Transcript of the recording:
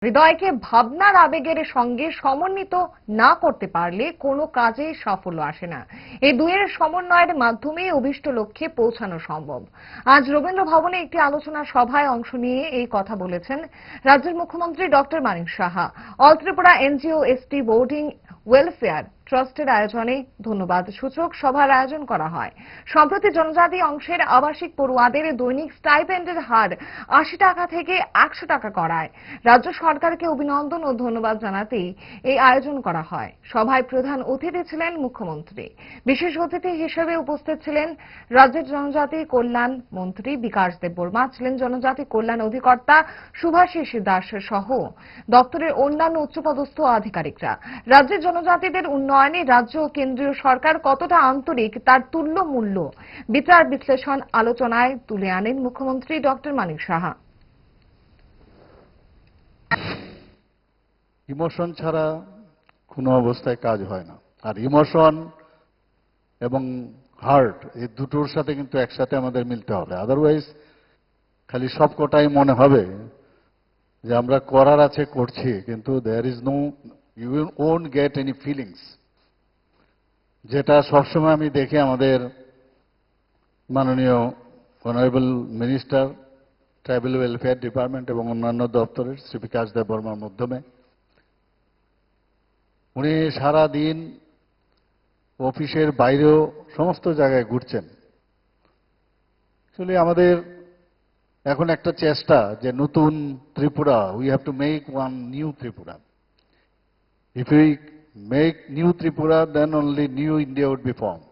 হৃদয়কে ভাবনার আবেগের সঙ্গে সমন্বিত না করতে পারলে কোনো কাজে সাফল্য আসে না। এই দুইয়ের সমন্বয়ের মাধ্যমে অভীষ্ট লক্ষ্যে পৌঁছানো সম্ভব। আজ রবীন্দ্র ভবনে একটি আলোচনা সভায় অংশ নিয়ে এই কথা বলেছেন রাজ্যের মুখ্যমন্ত্রী doctor Manik Saha. All Tripura NGO ST boarding welfare ট্রাস্টের আয়োজনে ধন্যবাদ সূচক সভার আয়োজন করা হয়। সম্প্রতি জনজাতি অংশের আবাসিক পড়ুয়াদের দৈনিক স্টাইপেন্ডের হার ৮০ টাকা থেকে ১০০ টাকা করায় রাজ্য সরকারকে অভিনন্দন ও ধন্যবাদ জানাতেই এই আয়োজন করা হয়। সভায় প্রধান অতিথি ছিলেন মুখ্যমন্ত্রী। বিশেষ অতিথি হিসেবে উপস্থিত ছিলেন রাজ্যের জনজাতি কল্যাণ মন্ত্রী বিকাশ দেববর্মা, ছিলেন জনজাতি কল্যাণ অধিকর্তা শুভাশিস দাস সহ দপ্তরের অন্যান্য উচ্চপদস্থ আধিকারিকরা। রাজ্যের জনজাতিদের উন্নয়নে রাজ্য ও কেন্দ্রীয় সরকার কতটা আন্তরিক তার তুল্য মূল্য বিচার বিশ্লেষণ আলোচনায় তুলে আনেন মুখ্যমন্ত্রী ডক্টর মানিক সাহা। ইমোশন ছাড়া কোনো অবস্থায় কাজ হয় না, আর ইমোশন এবং হার্ট এই দুটোর সাথে কিন্তু একসাথে আমাদের মিলতে হবে। আদারওয়াইজ খালি সব কটাই মনে হবে যে আমরা করার আছে করছি, কিন্তু there is no, you won't get any feelings. যেটা সবসময় আমি দেখি আমাদের মাননীয় honourable minister tribal welfare department এবং অন্যান্য দপ্তরের শ্রী বিকাশ দেববর্মার মাধ্যমে, উনি সারা দিন অফিসের বাইরেও সমস্ত জায়গায় ঘুরছেন। অ্যাকচুয়ালি আমাদের এখন একটা চেষ্টা যে নতুন Tripura, we have to make one new Tripura. If we make new Tripura, then only new India would be form.